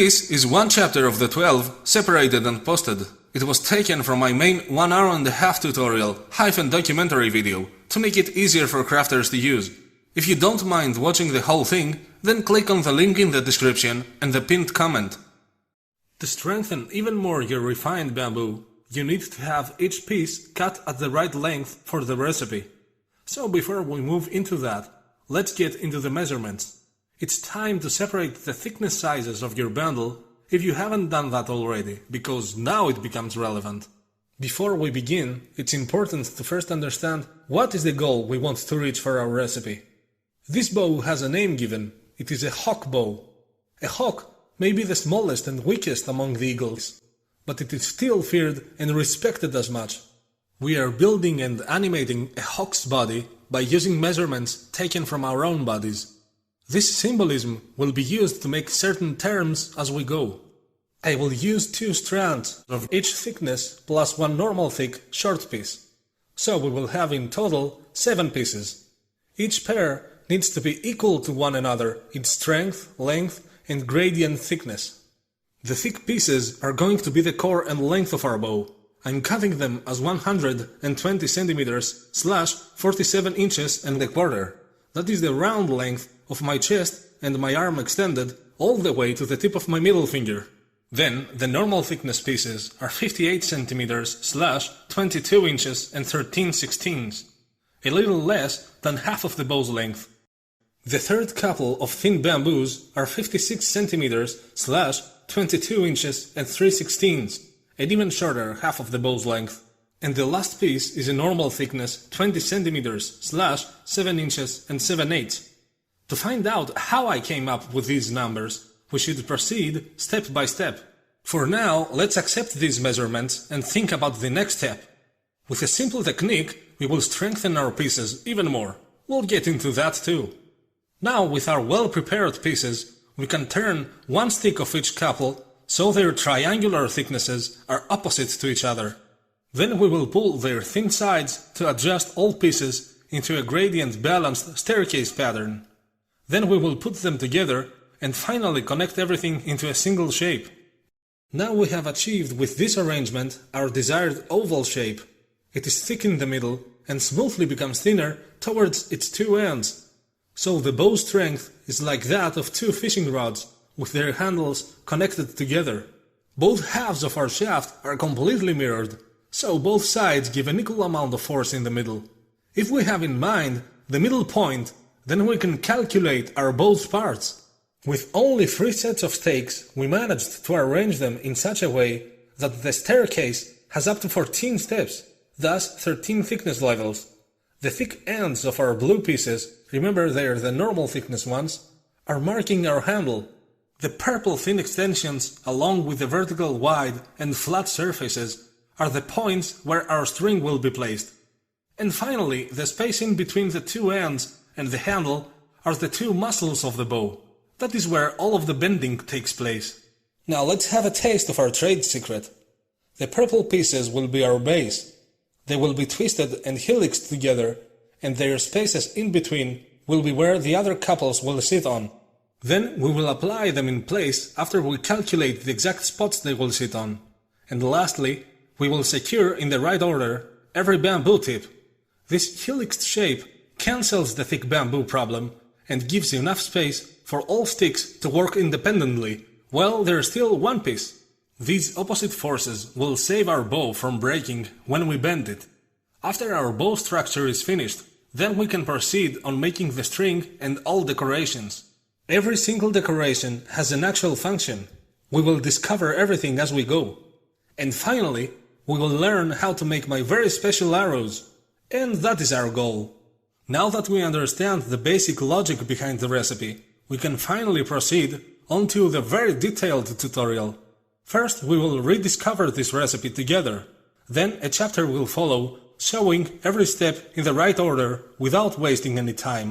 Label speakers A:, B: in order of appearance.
A: This is one chapter of the 12 separated and posted. It was taken from my main 1.5-hour tutorial documentary video to make it easier for crafters to use. If you don't mind watching the whole thing, then click on the link in the description and the pinned comment. To strengthen even more your refined bamboo, you need to have each piece cut at the right length for the recipe. So before we move into that, let's get into the measurements. It's time to separate the thickness sizes of your bundle if you haven't done that already, because now it becomes relevant. Before we begin, it's important to first understand what is the goal we want to reach for our recipe. This bow has a name given. It is a hawk bow. A hawk may be the smallest and weakest among the eagles, but it is still feared and respected as much. We are building and animating a hawk's body by using measurements taken from our own bodies. This symbolism will be used to make certain terms as we go. I will use 2 strands of each thickness plus 1 normal thick short piece. So we will have in total 7 pieces. Each pair needs to be equal to one another in strength, length, and gradient thickness. The thick pieces are going to be the core and length of our bow. I'm cutting them as 120 centimeters / 47 inches and a quarter. That is the round length of my chest and my arm extended all the way to the tip of my middle finger. Then the normal thickness pieces are 58 centimeters / 22 inches and 13/16, a little less than half of the bow's length. The third couple of thin bamboos are 56 centimeters / 22 inches and 3/16, an even shorter half of the bow's length. And the last piece is a normal thickness 20 centimeters / 7 inches and 7/8. To find out how I came up with these numbers, we should proceed step by step. For now, let's accept these measurements and think about the next step. With a simple technique, we will strengthen our pieces even more. We'll get into that too. Now, with our well-prepared pieces, we can turn 1 stick of each couple so their triangular thicknesses are opposite to each other. Then we will pull their thin sides to adjust all pieces into a gradient-balanced staircase pattern. Then we will put them together and finally connect everything into a single shape. Now we have achieved with this arrangement our desired oval shape. It is thick in the middle and smoothly becomes thinner towards its 2 ends. So the bow strength is like that of 2 fishing rods with their handles connected together. Both halves of our shaft are completely mirrored, so both sides give an equal amount of force in the middle. If we have in mind the middle point, then we can calculate our bow's parts. With only 3 sets of stakes, we managed to arrange them in such a way that the staircase has up to 14 steps, thus 13 thickness levels. The thick ends of our blue pieces, remember they are the normal thickness ones, are marking our handle. The purple thin extensions, along with the vertical wide and flat surfaces, are the points where our string will be placed. And finally, the space in between the 2 ends and the handle are the 2 muscles of the bow. That is where all of the bending takes place. Now let's have a taste of our trade secret. The purple pieces will be our base. They will be twisted and helixed together, and their spaces in between will be where the other couples will sit on. Then we will apply them in place after we calculate the exact spots they will sit on. And lastly, we will secure in the right order every bamboo tip. This helixed shape cancels the thick bamboo problem and gives enough space for all sticks to work independently, while there is still one piece. These opposite forces will save our bow from breaking when we bend it. After our bow structure is finished, then we can proceed on making the string and all decorations. Every single decoration has an actual function. We will discover everything as we go. And finally, we will learn how to make my very special arrows. And that is our goal. Now that we understand the basic logic behind the recipe, we can finally proceed onto the very detailed tutorial. First, we will rediscover this recipe together. Then a chapter will follow, showing every step in the right order without wasting any time.